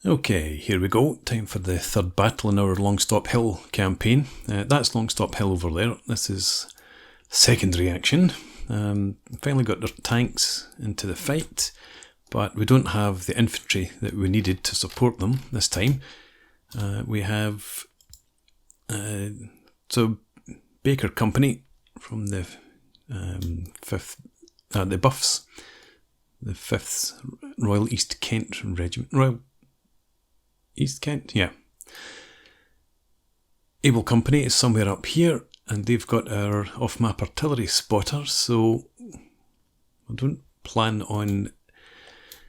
Okay, here we go. Time for the third battle in our Longstop Hill campaign. That's Longstop Hill over there. This is secondary action. Finally got their tanks into the fight, but we don't have the infantry that we needed to support them this time. We have so Baker Company from the the Buffs, the 5th Royal East Kent Regiment. Royal East Kent, yeah. Able Company is somewhere up here, and they've got our off-map artillery spotters, so I don't plan on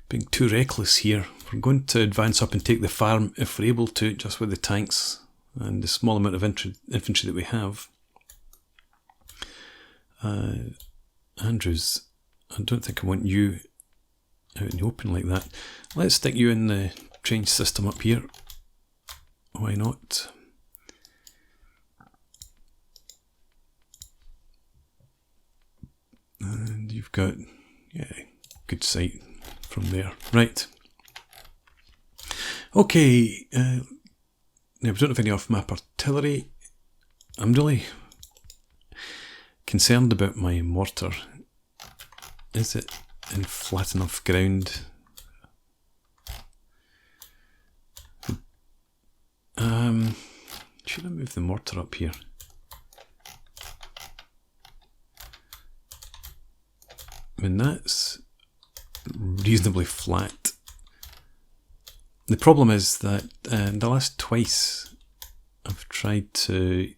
being too reckless here. We're going to advance up and take the farm if we're able to, just with the tanks and the small amount of infantry that we have. Andrews, I don't think I want you out in the open like that. Let's stick you in the trench system up here. Why not? And you've got, yeah, good sight from there. Right. Okay. Now we don't have any off-map artillery. I'm really concerned about my mortar. Is it in flat enough ground? Should I move the mortar up here? I mean, that's reasonably flat. The problem is that the last twice I've tried to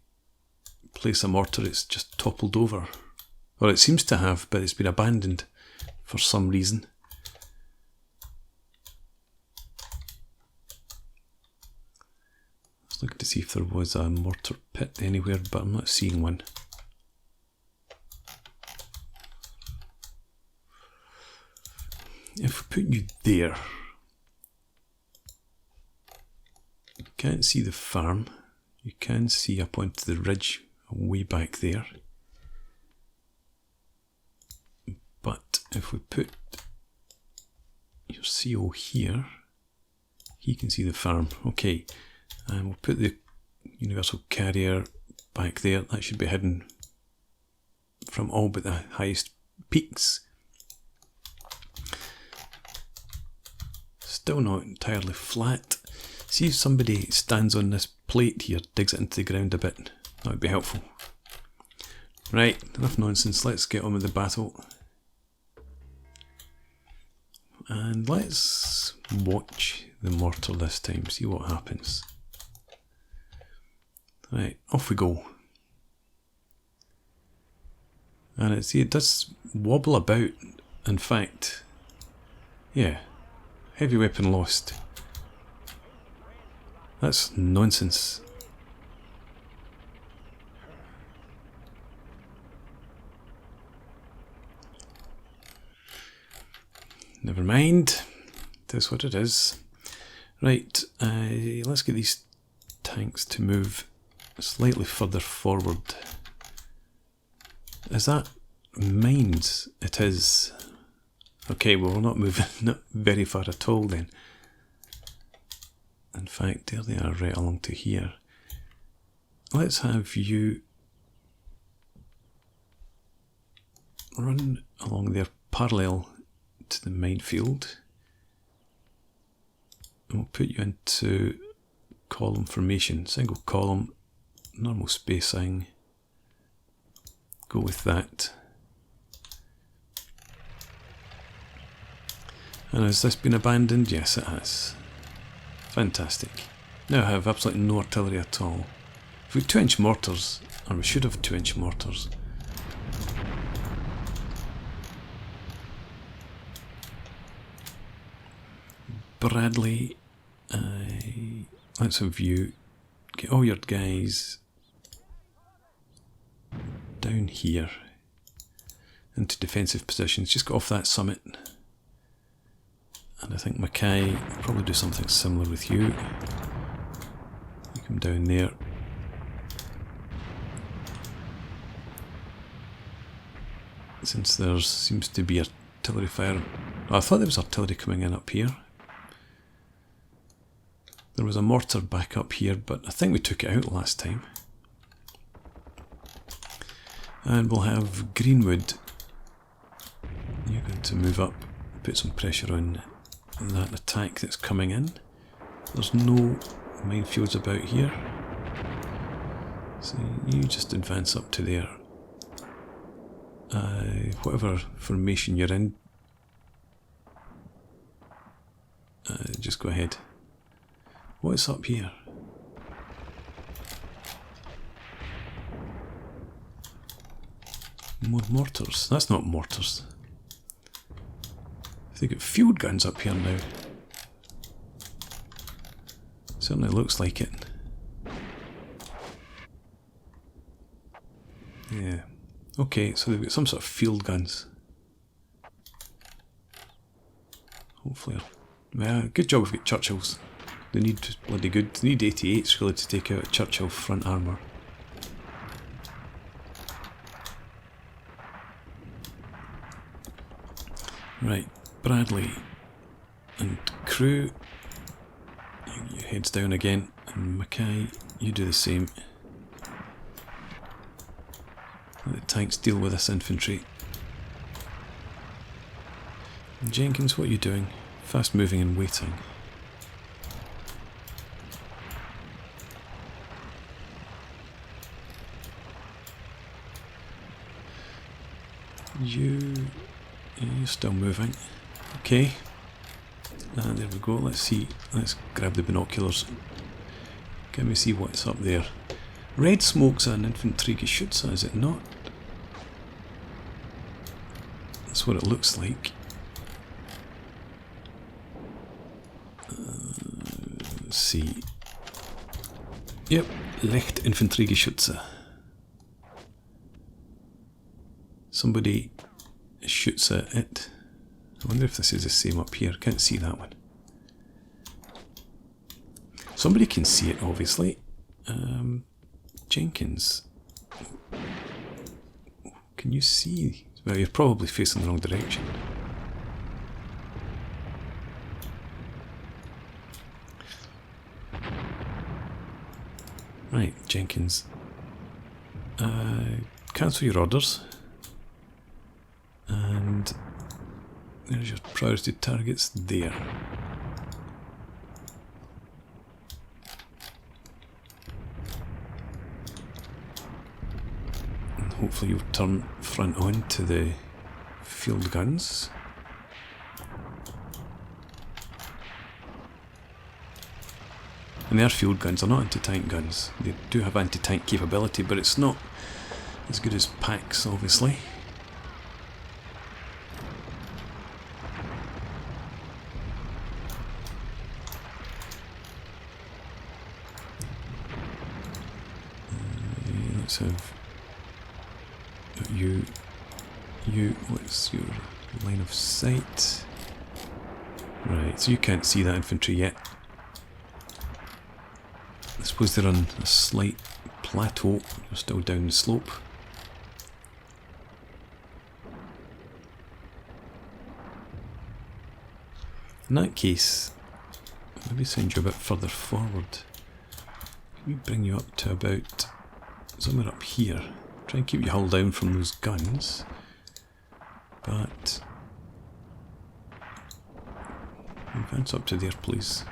place a mortar, it's just toppled over. Or it seems to have, but it's been abandoned for some reason. I was looking to see if there was a mortar pit anywhere, but I'm not seeing one. If we put you there, you can't see the farm. You can see up onto the ridge way back there. But if we put your CO here, he can see the farm. Okay, and we'll put the universal carrier back there. That should be hidden from all but the highest peaks. Still not entirely flat. See if somebody stands on this plate here, digs it into the ground a bit. That would be helpful. Right, enough nonsense. Let's get on with the battle. And let's watch the mortar this time, see what happens. Right, off we go. And it does wobble about, in fact. Yeah, heavy weapon lost. That's nonsense. Never mind. That's what it is. Right, let's get these tanks to move slightly further forward. Is that mines? It is. Okay, well we're not moving not very far at all then. In fact, there they are right along to here. Let's have you run along there parallel to the minefield. And we'll put you into column formation, single column, normal spacing. Go with that. And has this been abandoned? Yes, it has. Fantastic. Now I have absolutely no artillery at all. If we have 2-inch mortars, or we should have 2-inch mortars. Bradley, let's have you get all your guys down here into defensive positions. Just go off that summit. And I think Mackay will probably do something similar with you. You come down there. Since there seems to be artillery fire. Oh, I thought there was artillery coming in up here. There was a mortar back up here, but I think we took it out last time. And we'll have Greenwood. You're going to move up, put some pressure on that attack that's coming in. There's no minefields about here. So you just advance up to there. Whatever formation you're in, just go ahead. What's up here? More mortars. That's not mortars. They got field guns up here now. Certainly looks like it. Yeah. Okay, so they've got some sort of field guns. Hopefully. Well, good job we've got Churchills. They need bloody good. They need 88s really to take out a Churchill front armour. Right, Bradley and crew. Your heads down again. And Mackay, you do the same. Let the tanks deal with this infantry. And Jenkins, what are you doing? Fast moving and waiting. You're still moving. Okay. And there we go. Let's see. Let's grab the binoculars. Can we see what's up there? Red smoke's an infantry geschütze, is it not? That's what it looks like. Let's see. Yep, Light Infantry Geschütze. Somebody shoots at it. I wonder if this is the same up here. Can't see that one. Somebody can see it, obviously. Jenkins. Can you see? Well, you're probably facing the wrong direction. Right, Jenkins. Cancel your orders. And there's your priority targets there. And hopefully you'll turn front on to the field guns. And their field guns are not anti-tank guns. They do have anti-tank capability, but it's not as good as PAX, obviously. Let's have you. What's your line of sight? Right, so you can't see that infantry yet. I suppose they're on a slight plateau. They're still down the slope. In that case, maybe send you a bit further forward. Let me bring you up to about somewhere up here. Try and keep you hull down from those guns. But advance up to there, please.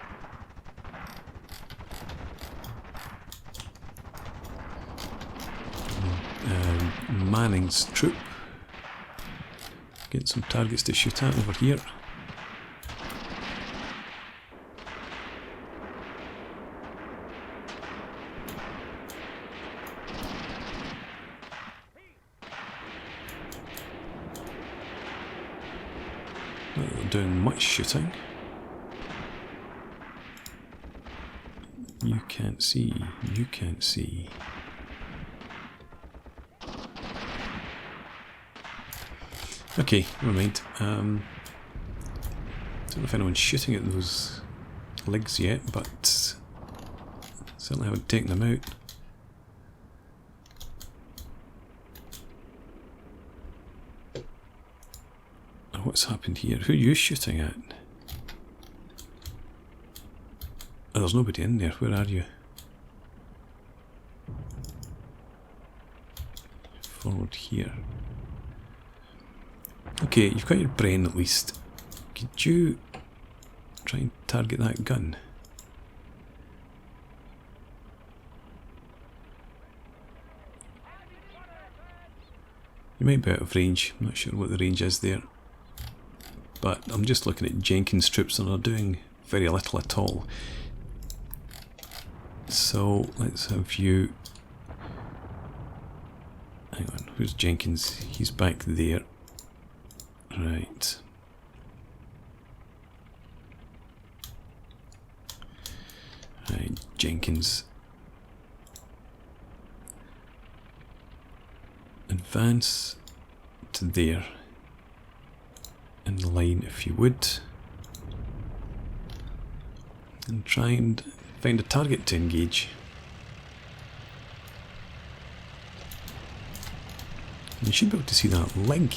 Manning's troop. Get some targets to shoot at over here. Not doing much shooting. You can't see. You can't see. Okay, never mind. Don't know if anyone's shooting at those legs yet, but certainly haven't taken them out. What's happened here? Who are you shooting at? Oh, there's nobody in there. Where are you? Forward here. Okay, you've got your brain at least. Could you try and target that gun? You might be out of range. I'm not sure what the range is there. But I'm just looking at Jenkins' troops and they're doing very little at all. So let's have you... Hang on, where's Jenkins? He's back there. Right. Right, Jenkins. Advance to there. In the line if you would. And try and find a target to engage. You should be able to see that leg.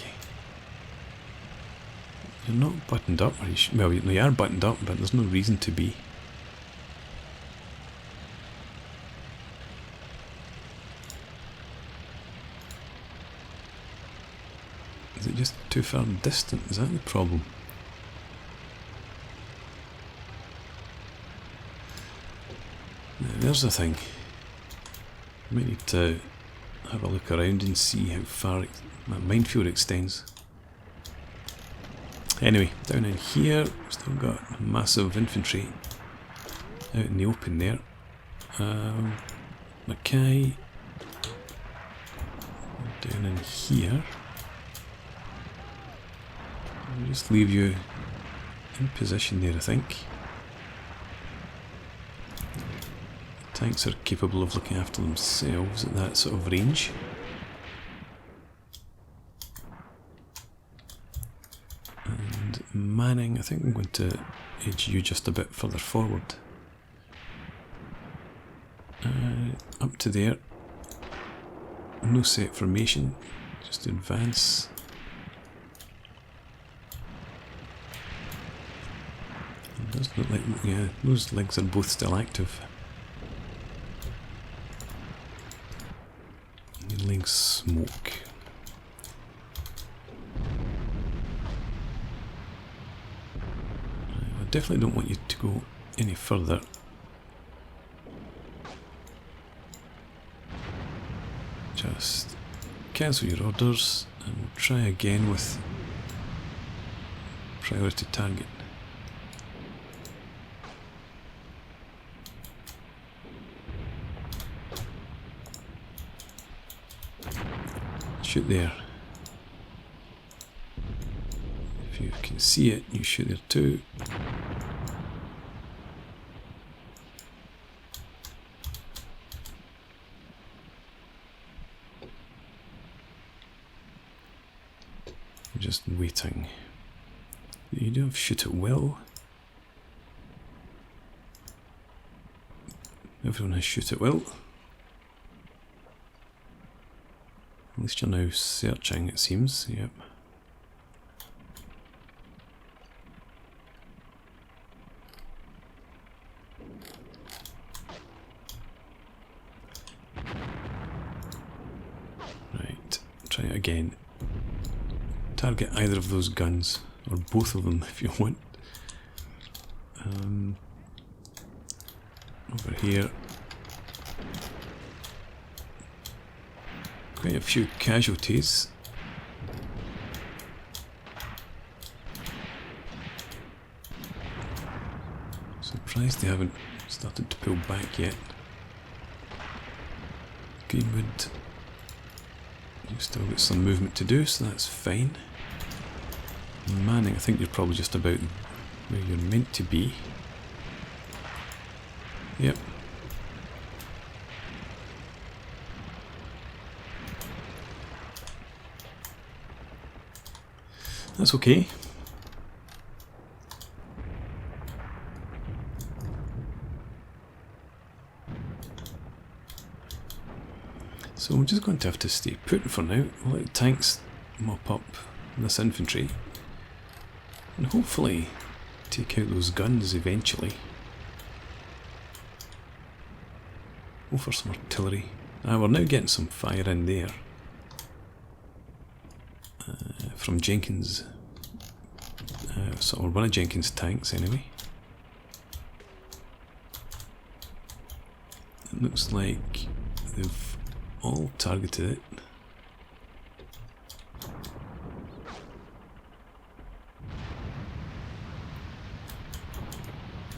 You're not buttoned up, or well, you are buttoned up, but there's no reason to be. Is it just too far distant? Is that the problem? Now, there's the thing. You might need to have a look around and see how far that minefield extends. Anyway, down in here, we've still got massive infantry out in the open there. Mackay down in here. I'll just leave you in position there, I think. Tanks are capable of looking after themselves at that sort of range. And Manning, I think I'm going to edge you just a bit further forward. Up to there. No set formation, just advance. It does look like, yeah, those legs are both still active. Inhaling smoke. I definitely don't want you to go any further. Just cancel your orders and try again with priority target. Shoot there. If you can see it, you shoot there too. I'm just waiting. You do have shoot at will. Everyone has shoot at will. At least you're now searching, it seems. Yep. Right, try it again. Target either of those guns, or both of them if you want. Over here. Quite a few casualties. Surprised they haven't started to pull back yet. Greenwood, you've still got some movement to do, so that's fine. Manning, I think you're probably just about where you're meant to be. Yep. That's okay. So we're just going to have to stay put for now. We'll let tanks mop up this infantry and hopefully take out those guns eventually. go for some artillery. We're now getting some fire in there. From Jenkins. Or one of Jenkins' tanks anyway. It looks like they've all targeted it.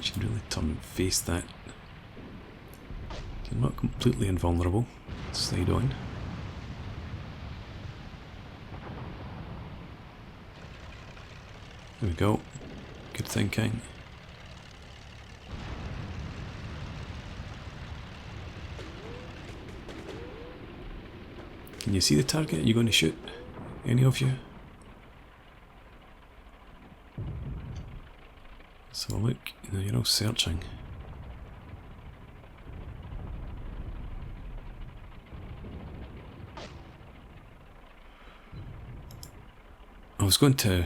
Should really turn and face that. You're not completely invulnerable. Slide on. There we go. Good thinking. Can you see the target? Are you going to shoot? Any of you? Let's have a look. No, you're all searching. I was going to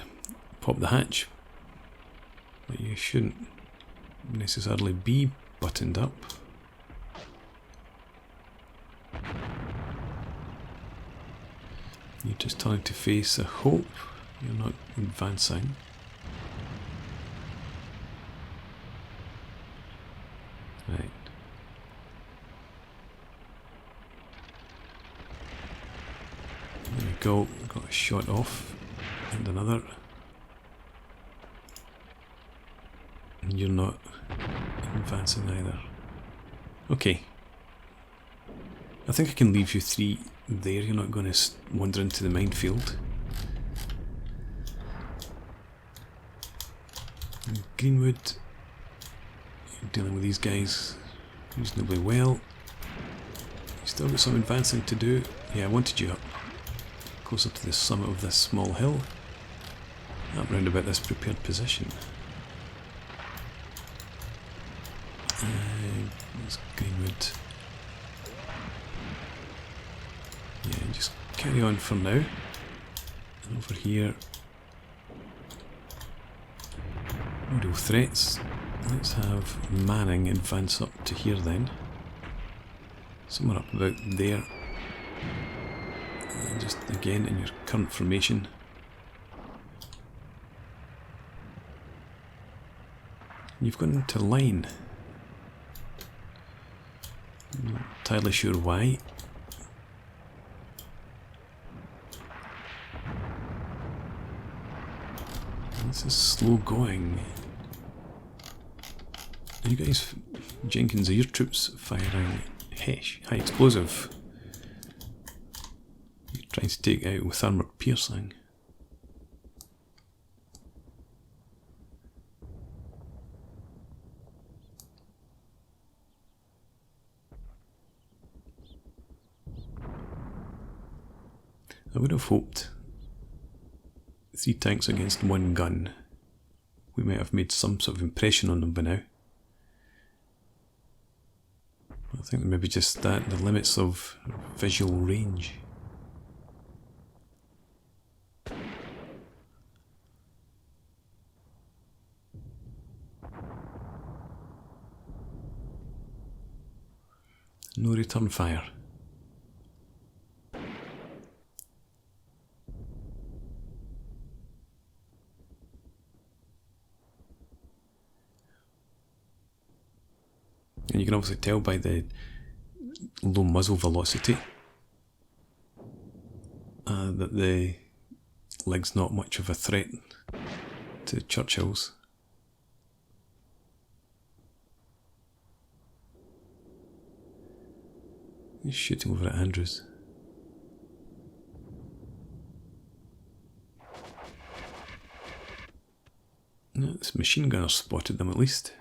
pop the hatch, but you shouldn't necessarily be buttoned up. You're just trying to face a hope. You're not advancing. Right. There we go. Got a shot off. And another. And you're not advancing either. Okay. I think I can leave you three there. You're not going to wander into the minefield. And Greenwood, you're dealing with these guys reasonably well. You still got some advancing to do. Yeah, I wanted you up closer to the summit of this small hill. Up round about this prepared position. There's Greenwood. Yeah, just carry on for now. And over here, no real threats. Let's have Manning advance up to here then. Somewhere up about there. And just again in your current formation. You've gone into line. Not entirely sure why. This is slow going. Are you guys, Jenkins, are your troops firing HESH, high explosive? You're trying to take out with armoured piercing. I would have hoped 3 tanks against 1 gun. We might have made some sort of impression on them by now. I think maybe just that, the limits of visual range. No return fire. And you can obviously tell by the low muzzle velocity that the leg's not much of a threat to Churchill's. He's shooting over at Andrews. No, this machine gunner spotted them at least.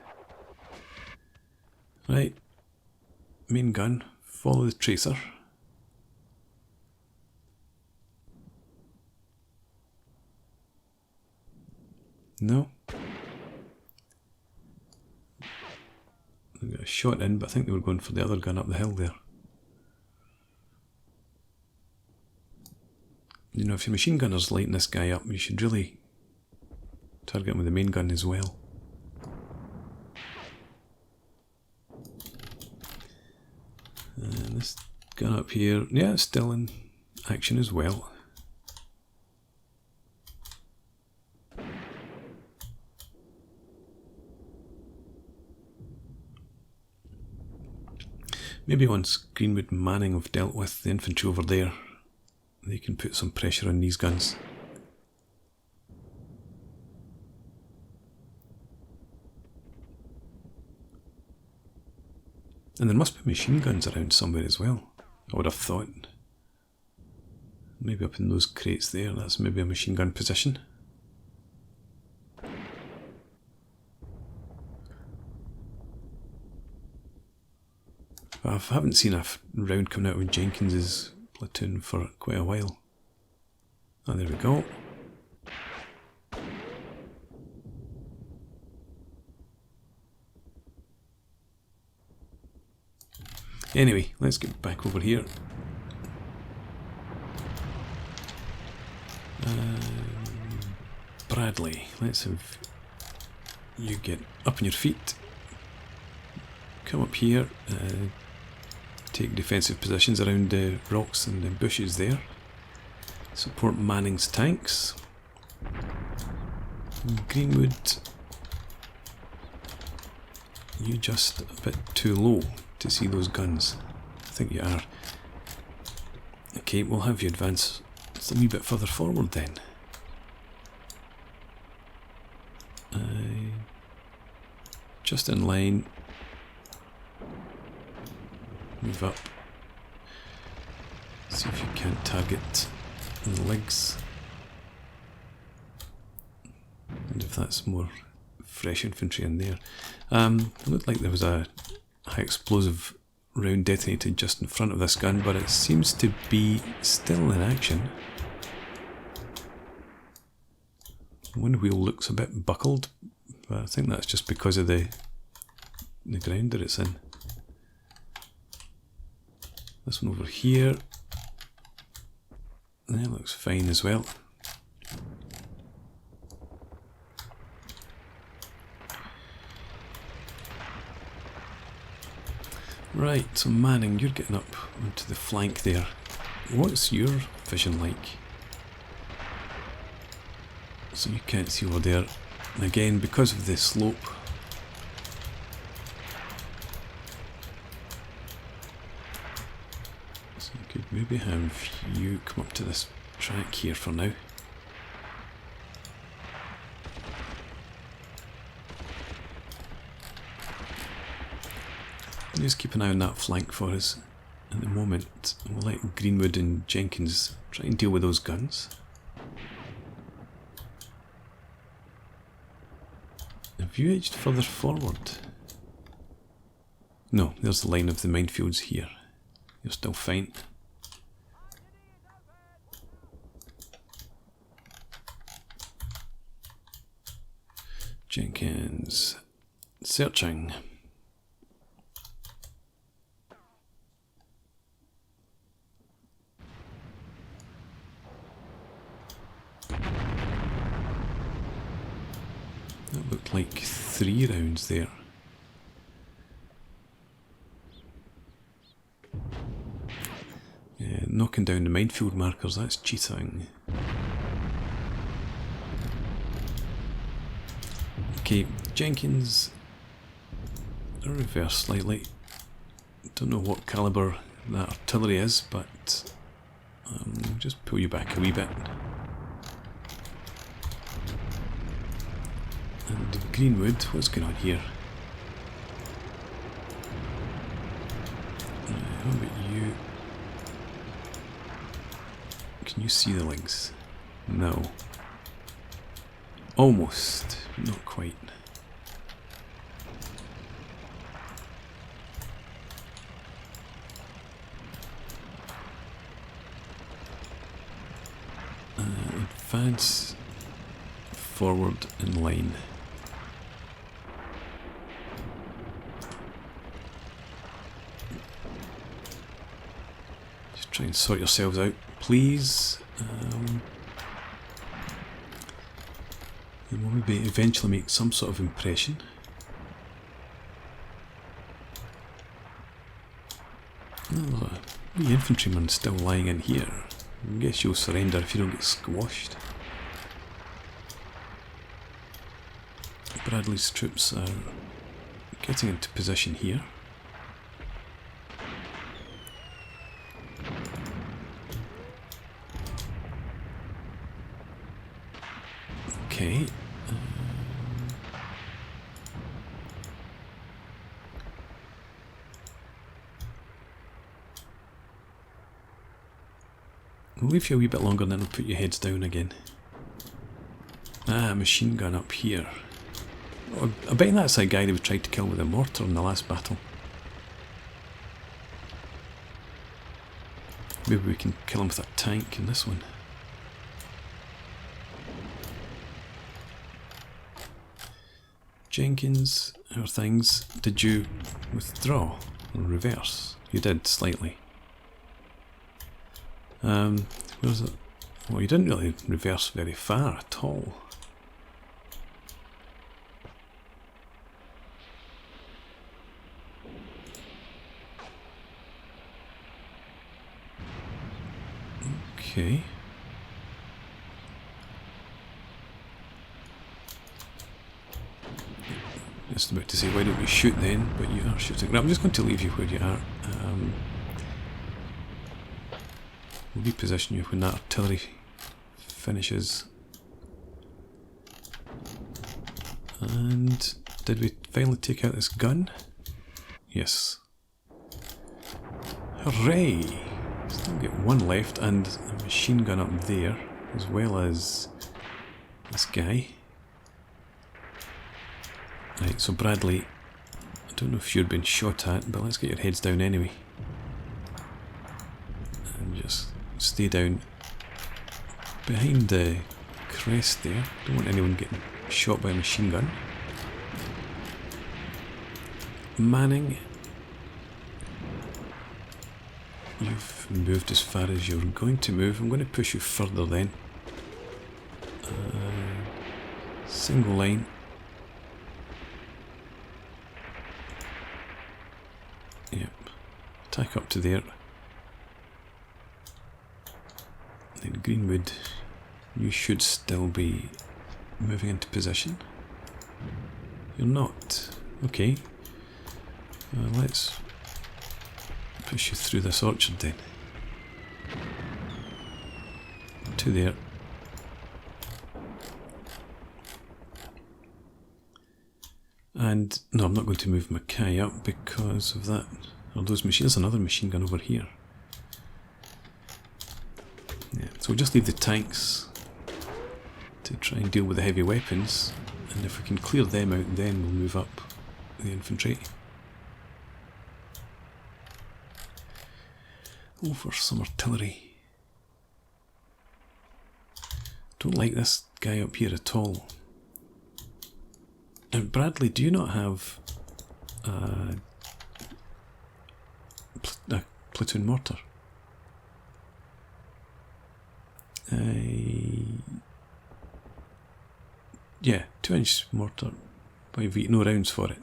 Right, main gun, follow the tracer. No. They got a shot in, but I think they were going for the other gun up the hill there. You know, if your machine gunner's lighting this guy up, you should really target him with the main gun as well. This gun up here, yeah, it's still in action as well. Maybe once Greenwood and Manning have dealt with the infantry over there, they can put some pressure on these guns. And there must be machine guns around somewhere as well, I would have thought. Maybe up in those crates there, that's maybe a machine gun position. I haven't seen a round coming out of Jenkins's platoon for quite a while. Oh, there we go. Anyway, let's get back over here. Bradley, let's have you get up on your feet. Come up here. Take defensive positions around the rocks and the bushes there. Support Manning's tanks. Greenwood, you just a bit too low to see those guns. I think you are. Okay, we'll have you advance just a wee bit further forward then. Just in line. Move up. See if you can't target the legs. And if that's more fresh infantry in there. It looked like there was a high explosive round detonated just in front of this gun, but it seems to be still in action. One wheel looks a bit buckled, but I think that's just because of the ground that it's in. This one over here, that looks fine as well. Right, so Manning, you're getting up onto the flank there. What's your vision like? So you can't see over there. And again, because of the slope, so you could maybe have you come up to this track here for now. Just keep an eye on that flank for us at the moment. We'll let Greenwood and Jenkins try and deal with those guns. Have you edged further forward? No, there's the line of the minefields here. You're still fine. Jenkins, searching. That looked like 3 rounds there. Yeah, knocking down the minefield markers, that's cheating. Okay, Jenkins, reverse slightly. Don't know what calibre that artillery is, but just pull you back a wee bit. And Greenwood, what's going on here? How about you? Can you see the legs? No. Almost, but not quite. Advance forward in line. Just try and sort yourselves out, please. And we'll maybe eventually make some sort of impression. Oh, the infantryman still lying in here. I guess you'll surrender if you don't get squashed. Bradley's troops are getting into position here. Okay. We'll leave you a wee bit longer and then we'll put your heads down again. Ah, machine gun up here. Oh, I bet that's that guy that we tried to kill with a mortar in the last battle. Maybe we can kill him with a tank in this one. Jenkins, how are things? Did you withdraw or reverse? You did, slightly. Where's it? Well, you didn't really reverse very far at all. Okay. Just about to say, why don't we shoot then? But you are shooting. No, I'm just going to leave you where you are. We'll reposition you when that artillery finishes. And did we finally take out this gun? Yes. Hooray! Still get one left and a machine gun up there, as well as this guy. Right, so Bradley, I don't know if you've been shot at, but let's get your heads down anyway. And just stay down behind the crest there. Don't want anyone getting shot by a machine gun. Manning, you've moved as far as you're going to move. I'm going to push you further then. Single line. Yep. Attack up to there. Then Greenwood, you should still be moving into position. You're not. Okay. Let's push you through this orchard then. To there. And no, I'm not going to move Mackay up because of that. Oh, those machines. There's another machine gun over here. Yeah, so we'll just leave the tanks to try and deal with the heavy weapons, and if we can clear them out, then we'll move up the infantry. Oh, for some artillery. Don't like this guy up here at all. And Bradley, do you not have a platoon mortar? Yeah, 2-inch mortar, but you've got no rounds for it.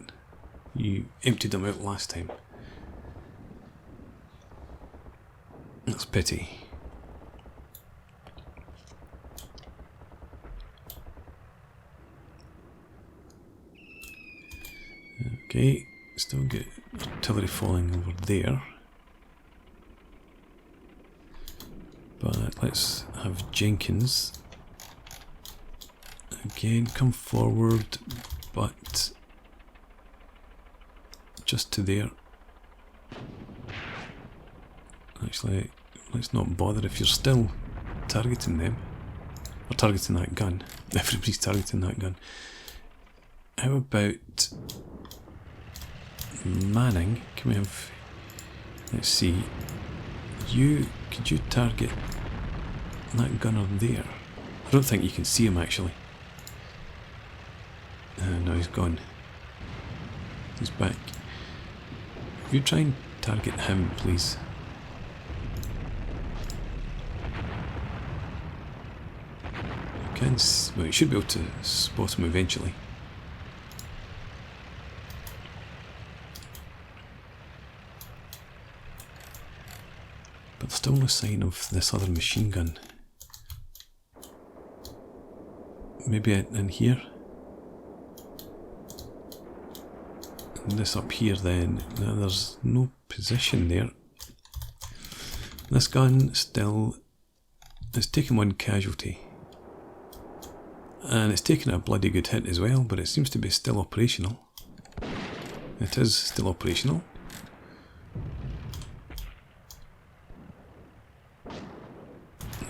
You emptied them out last time. That's a pity. Okay, still get artillery falling over there. But let's have Jenkins again come forward, but just to there. Actually, let's not bother if you're still targeting them, or targeting that gun. Everybody's targeting that gun. How about Manning? Can we have, let's see, could you target that gunner there? I don't think you can see him actually. No, he's gone. He's back. If you try and target him, please. You can, well, you should be able to spot him eventually. There's still no sign of this other machine gun. Maybe in here? And this up here then. No, there's no position there. This gun still has taken one casualty. And it's taken a bloody good hit as well, but it seems to be still operational. It is still operational.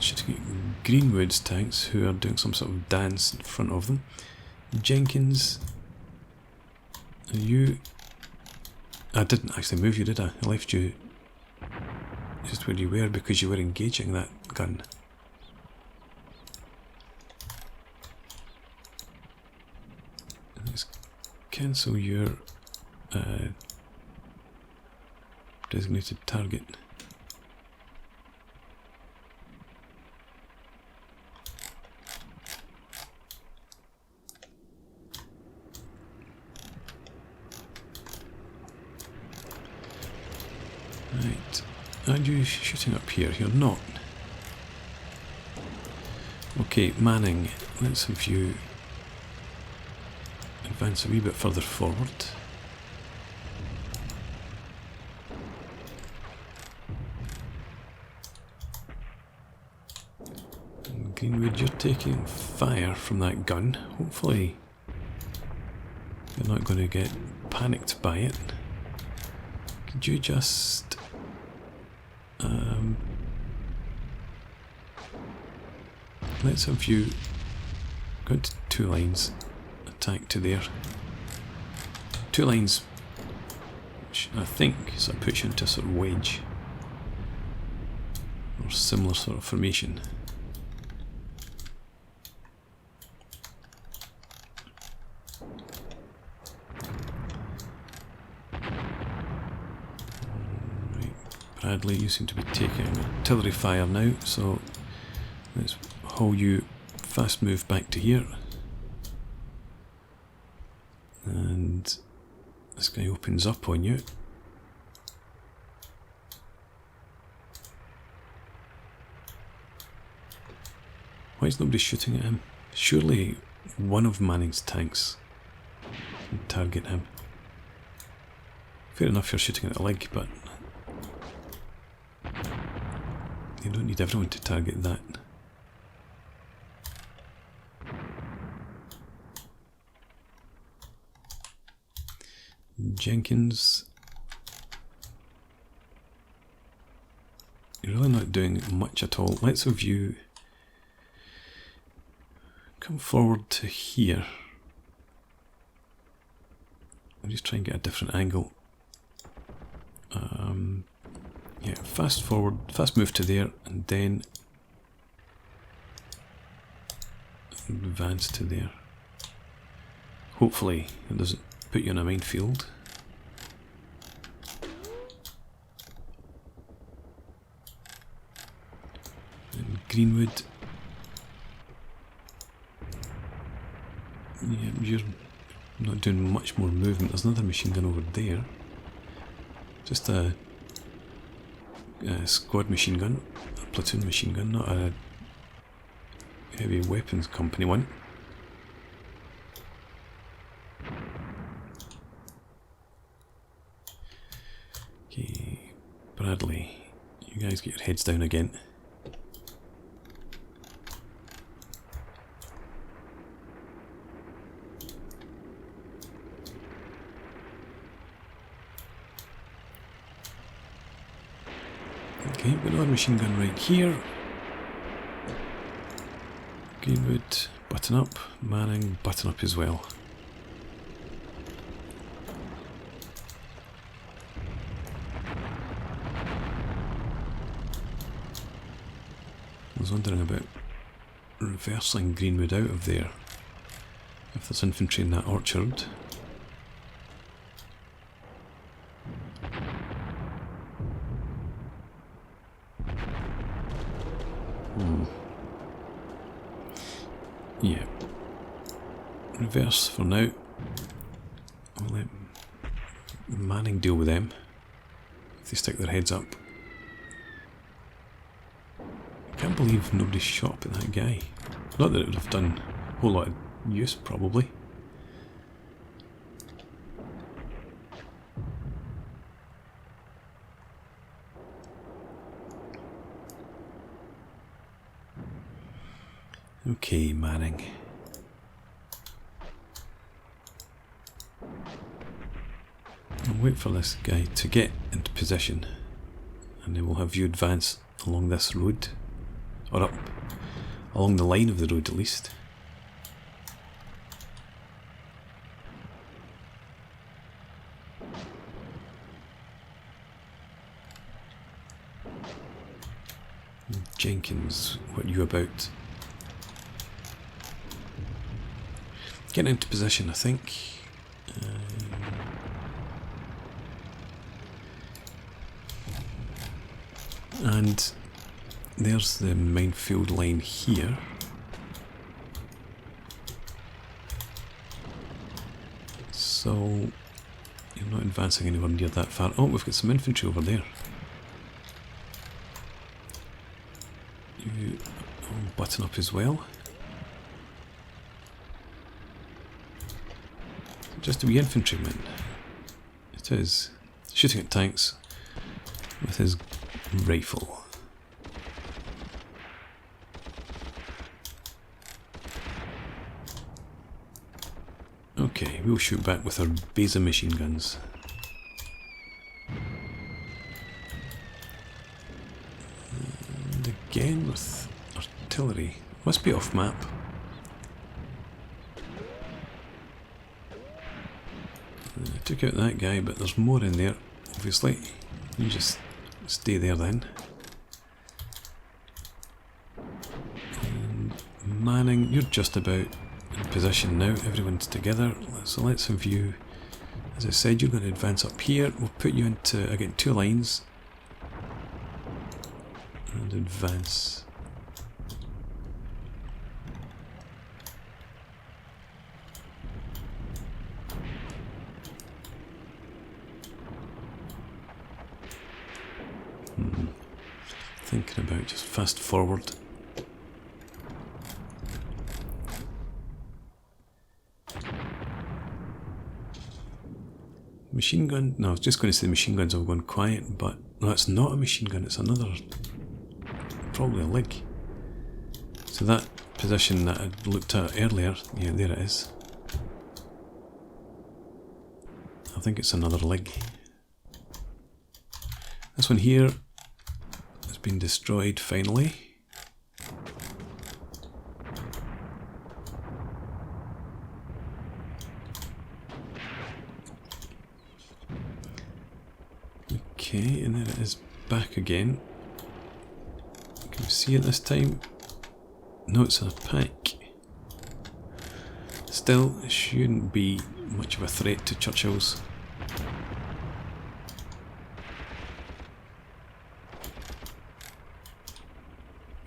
Shooting at Greenwood's tanks, who are doing some sort of dance in front of them. Jenkins, are you... I didn't actually move you, did I? I left you just where you were because you were engaging that gun. Let's cancel your designated target. Right, are you shooting up here? You're not. Okay, Manning, let's have you advance a wee bit further forward. And Greenwood, you're taking fire from that gun. Hopefully you're not going to get panicked by it. Could you just... let's have you go to 2 lines, attack to there. 2 lines, which I think sort of puts you into a sort of wedge or similar sort of formation. Right, Bradley, you seem to be taking artillery fire now, so let's haul you fast move back to here. And this guy opens up on you. Why is nobody shooting at him? Surely one of Manning's tanks can target him. Fair enough, you're shooting at the leg, but you don't need everyone to target that. Jenkins, you're really not doing much at all. Let's have you come forward to here. I'll just try and get a different angle. Yeah, fast forward, fast move to there, and then advance to there. Hopefully it doesn't put you in a minefield. And Greenwood, yeah, you're not doing much more movement. There's another machine gun over there. Just a squad machine gun, a platoon machine gun, not a heavy weapons company one. Okay, Bradley, you guys get your heads down again. Okay, we've got another machine gun right here. Greenwood, button up. Manning, button up as well. I was wondering about reversing Greenwood out of there. If there's infantry in that orchard. Yeah. Reverse for now. I'll let Manning deal with them if they stick their heads up. believe nobody shot up at that guy. Not that it would have done a whole lot of use, probably. Okay, Manning. I'll wait for this guy to get into position, and then we'll have you advance along this road, or up along the line of the road at least. Jenkins, what are you about? Getting into position, I think. And there's the minefield line here. So you're not advancing anywhere near that far. Oh, we've got some infantry over there. You button up as well. Just a wee infantryman. It is. Shooting at tanks with his rifle. Okay, we'll shoot back with our Beza machine guns. And again with artillery. Must be off map. I took out that guy, but there's more in there, obviously. You just stay there then. And Manning, you're just about in position now. Everyone's together. So let's have you, as I said, you're going to advance up here. We'll put you into, again, 2 lines. And advance. Thinking about just fast forward. Machine gun? No, I was just going to say the machine guns have gone quiet, but no, it's not a machine gun, it's another, probably a Lig. So that position that I looked at earlier, yeah, there it is. I think it's another Lig. This one here has been destroyed finally. Okay, and then it is back again. Can you see it this time? No, it's a pack. Still, it shouldn't be much of a threat to Churchill's.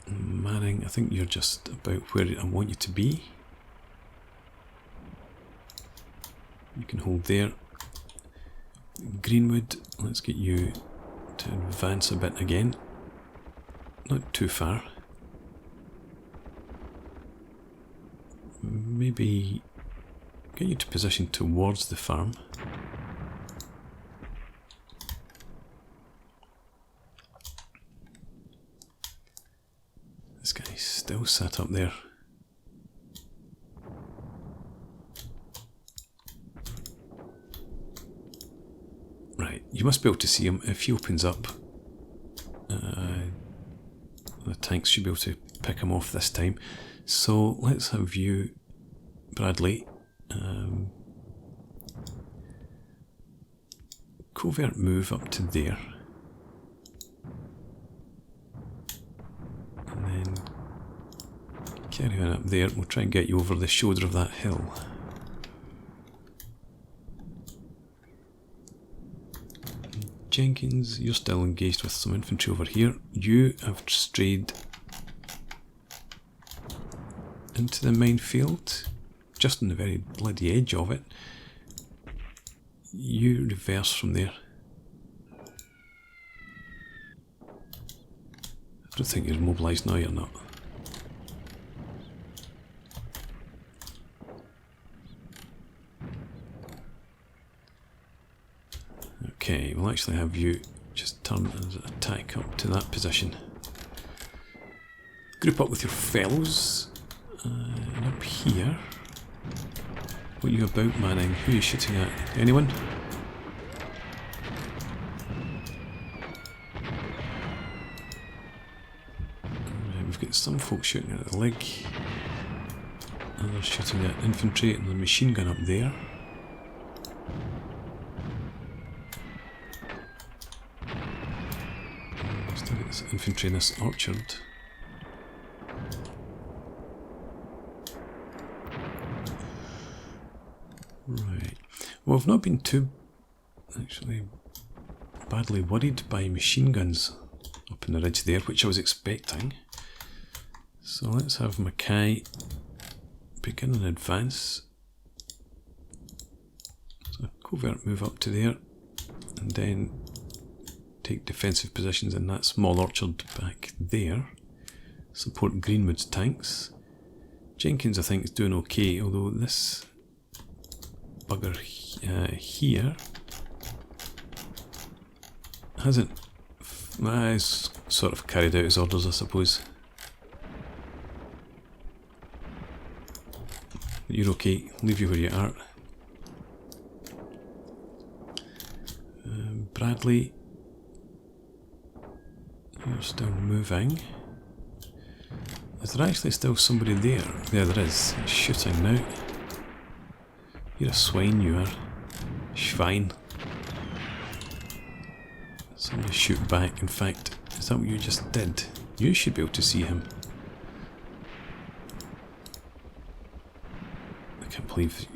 Manning, I think you're just about where I want you to be. You can hold there. Greenwood, let's get you to advance a bit again. Not too far. Maybe get you to position towards the farm. This guy's still sat up there. Right, you must be able to see him. If he opens up, the tanks should be able to pick him off this time. So let's have you, Bradley, covert move up to there. And then carry on up there. We'll try and get you over the shoulder of that hill. Jenkins, you're still engaged with some infantry over here. You have strayed into the minefield, just on the very bloody edge of it. You reverse from there. don't think you're mobilised now, you're not. Okay, we'll actually have you just turn and attack up to that position. Group up with your fellows. And up here. What are you about, Manning? Who are you shooting at? Anyone? We've got some folks shooting at the leg. Others shooting at infantry and the machine gun up there. Still got this infantry in this orchard. Right. Well, I've not been too actually badly worried by machine guns up in the ridge there, which I was expecting. So let's have Mackay begin an advance. So covert move up to there, and then take defensive positions in that small orchard back there. Support Greenwood's tanks. Jenkins, I think, is doing okay, although this bugger here hasn't he's sort of carried out his orders, I suppose. But you're okay, leave you where you are. Bradley, you're still moving. Is there actually still somebody there? Yeah, there is. He's shooting now. You're a swine, you are. Schwein. Somebody shoot back. In fact, is that what you just did? You should be able to see him. I can't believe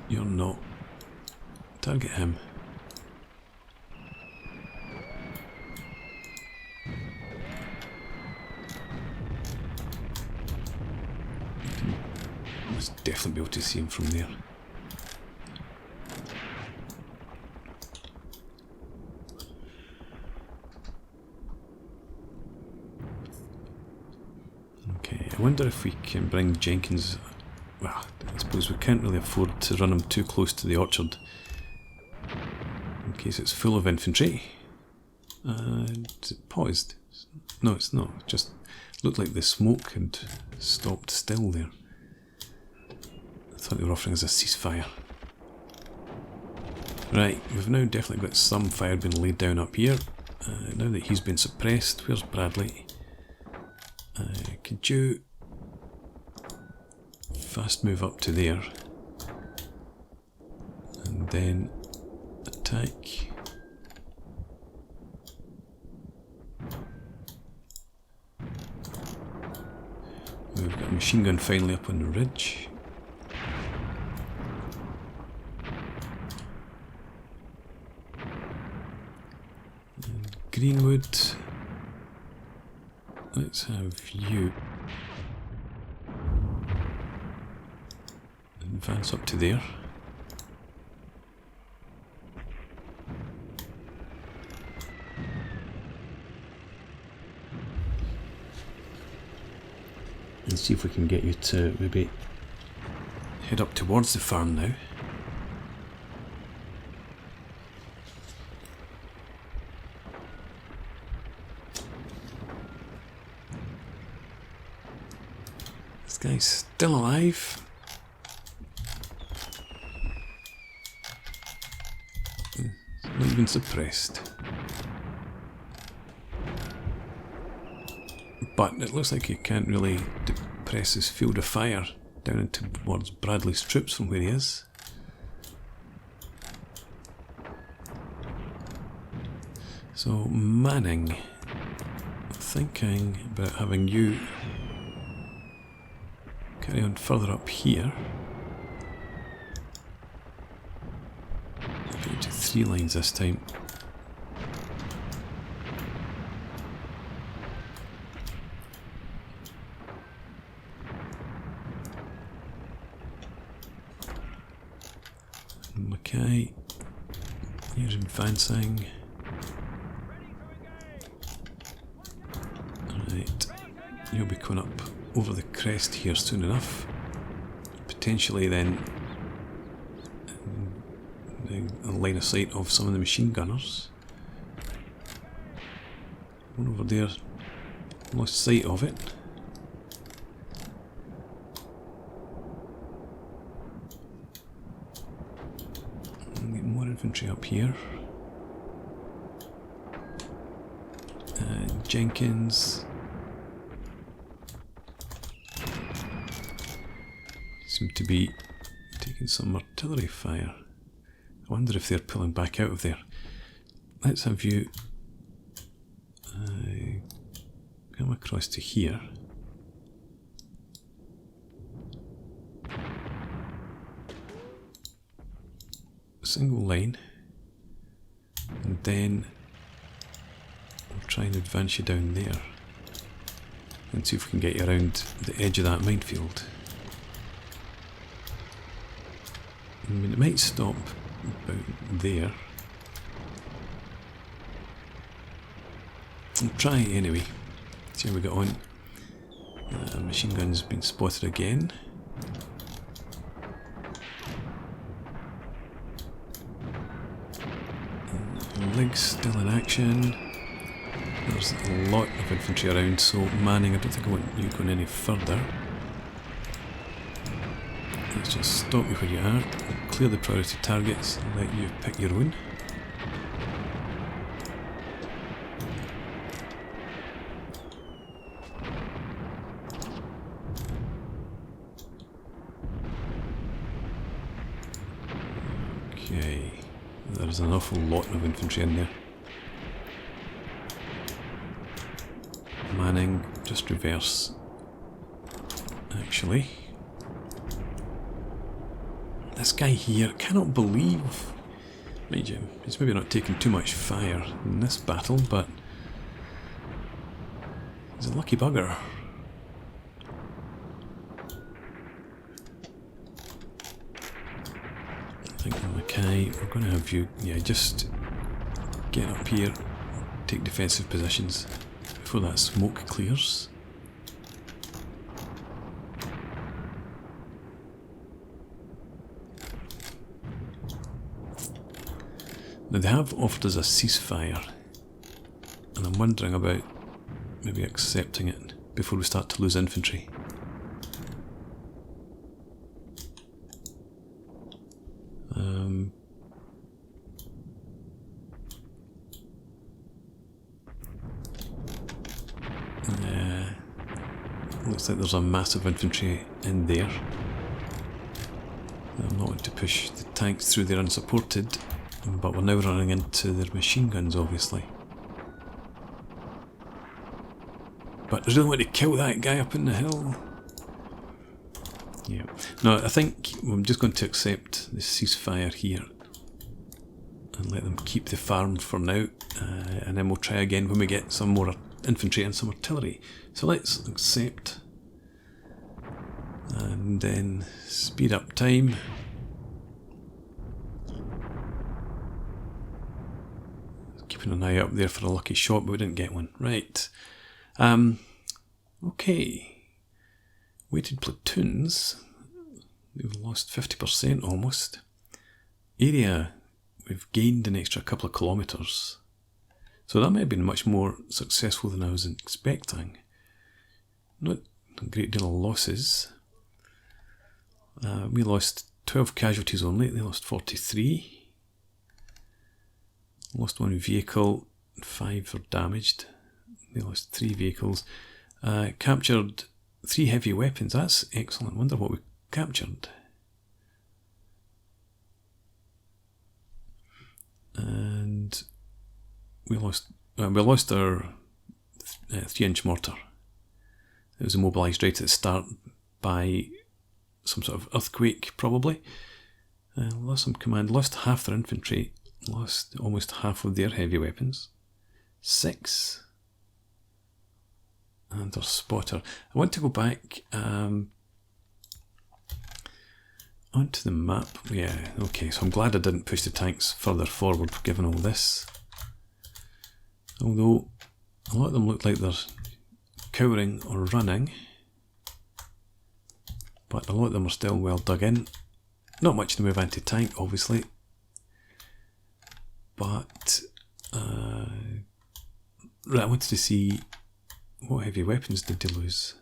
you're not. Target him. You must definitely be able to see him from there. I wonder if we can bring Jenkins. Well, I suppose we can't really afford to run him too close to the orchard in case it's full of infantry. And is it paused? No, it's not. It just looked like the smoke had stopped still there. I thought they were offering us a ceasefire. Right, we've now definitely got some fire being laid down up here. Now that he's been suppressed, where's Bradley? Could you fast move up to there and then attack? We've got a machine gun finally up on the ridge. And Greenwood. Let's have you advance up to there. And see if we can get you to maybe head up towards the farm now. This guy's still alive. Not even suppressed. But it looks like he can't really depress his field of fire down into towards Bradley's troops from where he is. So Manning, I'm thinking about having you carry on further up here. Get to 3 lines this time. Okay, you're advancing. Right. you'll be coming up over the crest here soon enough. Potentially then a line of sight of some of the machine gunners. One over there, lost sight of it. Get more infantry up here. Jenkins. Seem to be taking some artillery fire. I wonder if they're pulling back out of there. Let's have you come across to here. Single line, and then we'll try and advance you down there and see if we can get you around the edge of that minefield. I mean, it might stop about there. We'll try anyway. See how we get on. Machine gun's been spotted again. Lig's still in action. There's a lot of infantry around, so manning, I don't think I want you going any further. Let's just stop you where you are, clear the priority targets, and let you pick your own. Okay, there's an awful lot of infantry in there. Manning, just reverse, actually. This guy here, cannot believe, mind you, he's maybe not taking too much fire in this battle, but he's a lucky bugger. I think Mackay, we're going to have you, yeah, just get up here, take defensive positions before that smoke clears. Now they have offered us a ceasefire, and I'm wondering about maybe accepting it before we start to lose infantry. Looks like there's a massive infantry in there. I'm not want to push the tanks through there unsupported, but we're now running into their machine guns, obviously. But I really want to kill that guy up in the hill. Yeah. No, I think I'm just going to accept the ceasefire here and let them keep the farm for now, and then we'll try again when we get some more infantry and some artillery. So let's accept and then speed up time. Keeping an eye up there for a lucky shot, but we didn't get one. Right. Okay. Weighted platoons. We've lost 50% almost. Area, we've gained an extra couple of kilometres. So that may have been much more successful than I was expecting. Not a great deal of losses. We lost 12 casualties only, they lost 43. Lost one vehicle, 5 were damaged. They lost 3 vehicles. Captured 3 heavy weapons, that's excellent. Wonder what we captured. And we lost our 3-inch mortar. It was immobilised right at the start by some sort of earthquake, probably. Lost some command, lost half their infantry, lost almost half of their heavy weapons. 6. And our spotter. I want to go back onto the map. Yeah, okay, so I'm glad I didn't push the tanks further forward given all this. Although a lot of them look like they're cowering or running, but a lot of them are still well dug in. Not much in the way of anti-tank, obviously, but right, I wanted to see what heavy weapons did they lose.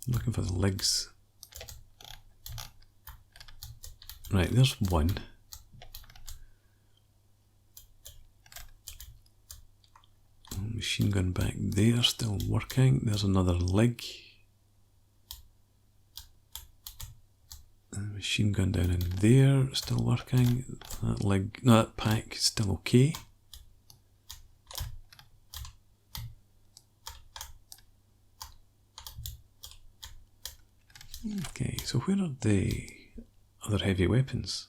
I'm looking for the legs. Right, there's one. Machine gun back there, still working. There's another leg. Machine gun down in there, still working. That leg, no, that pack is still okay. Okay, so where are the other heavy weapons?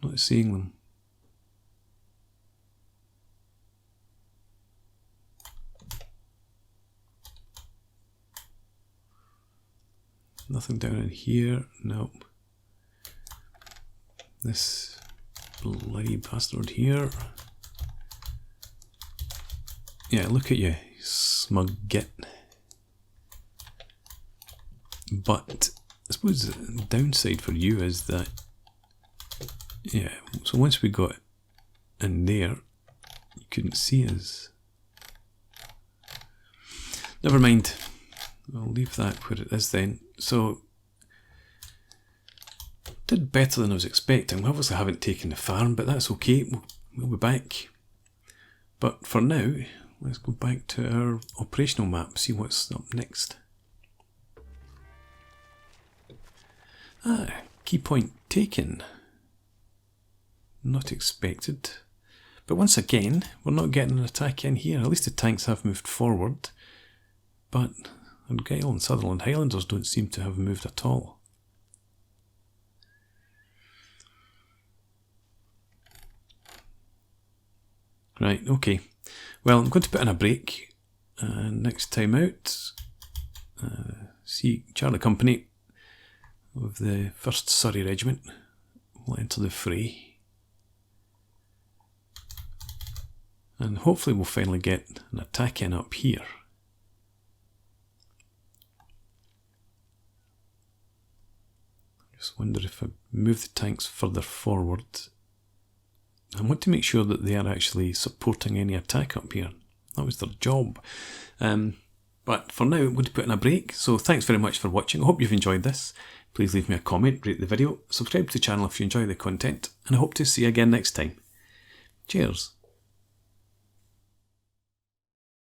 Not seeing them. Nothing down in here, nope. This bloody bastard here. Yeah, look at you, smug git. But I suppose the downside for you is that, yeah, so once we got in there, you couldn't see us. Never mind. I'll leave that where it is then. So, did better than I was expecting. We obviously haven't taken the farm, but that's okay. We'll be back. But for now, let's go back to our operational map, see what's up next. Key point taken. Not expected. But once again, we're not getting an attack in here. At least the tanks have moved forward. But Argyll and Sutherland Highlanders don't seem to have moved at all. Right, okay. Well, I'm going to put in a break. Next time out, see Charlie Company of the 1st Surrey Regiment will enter the fray. And hopefully we'll finally get an attack in up here. Just wonder if I move the tanks further forward. I want to make sure that they are actually supporting any attack up here. That was their job. But for now, I'm going to put in a break. So thanks very much for watching. I hope you've enjoyed this. Please leave me a comment, rate the video, subscribe to the channel if you enjoy the content, and I hope to see you again next time. Cheers.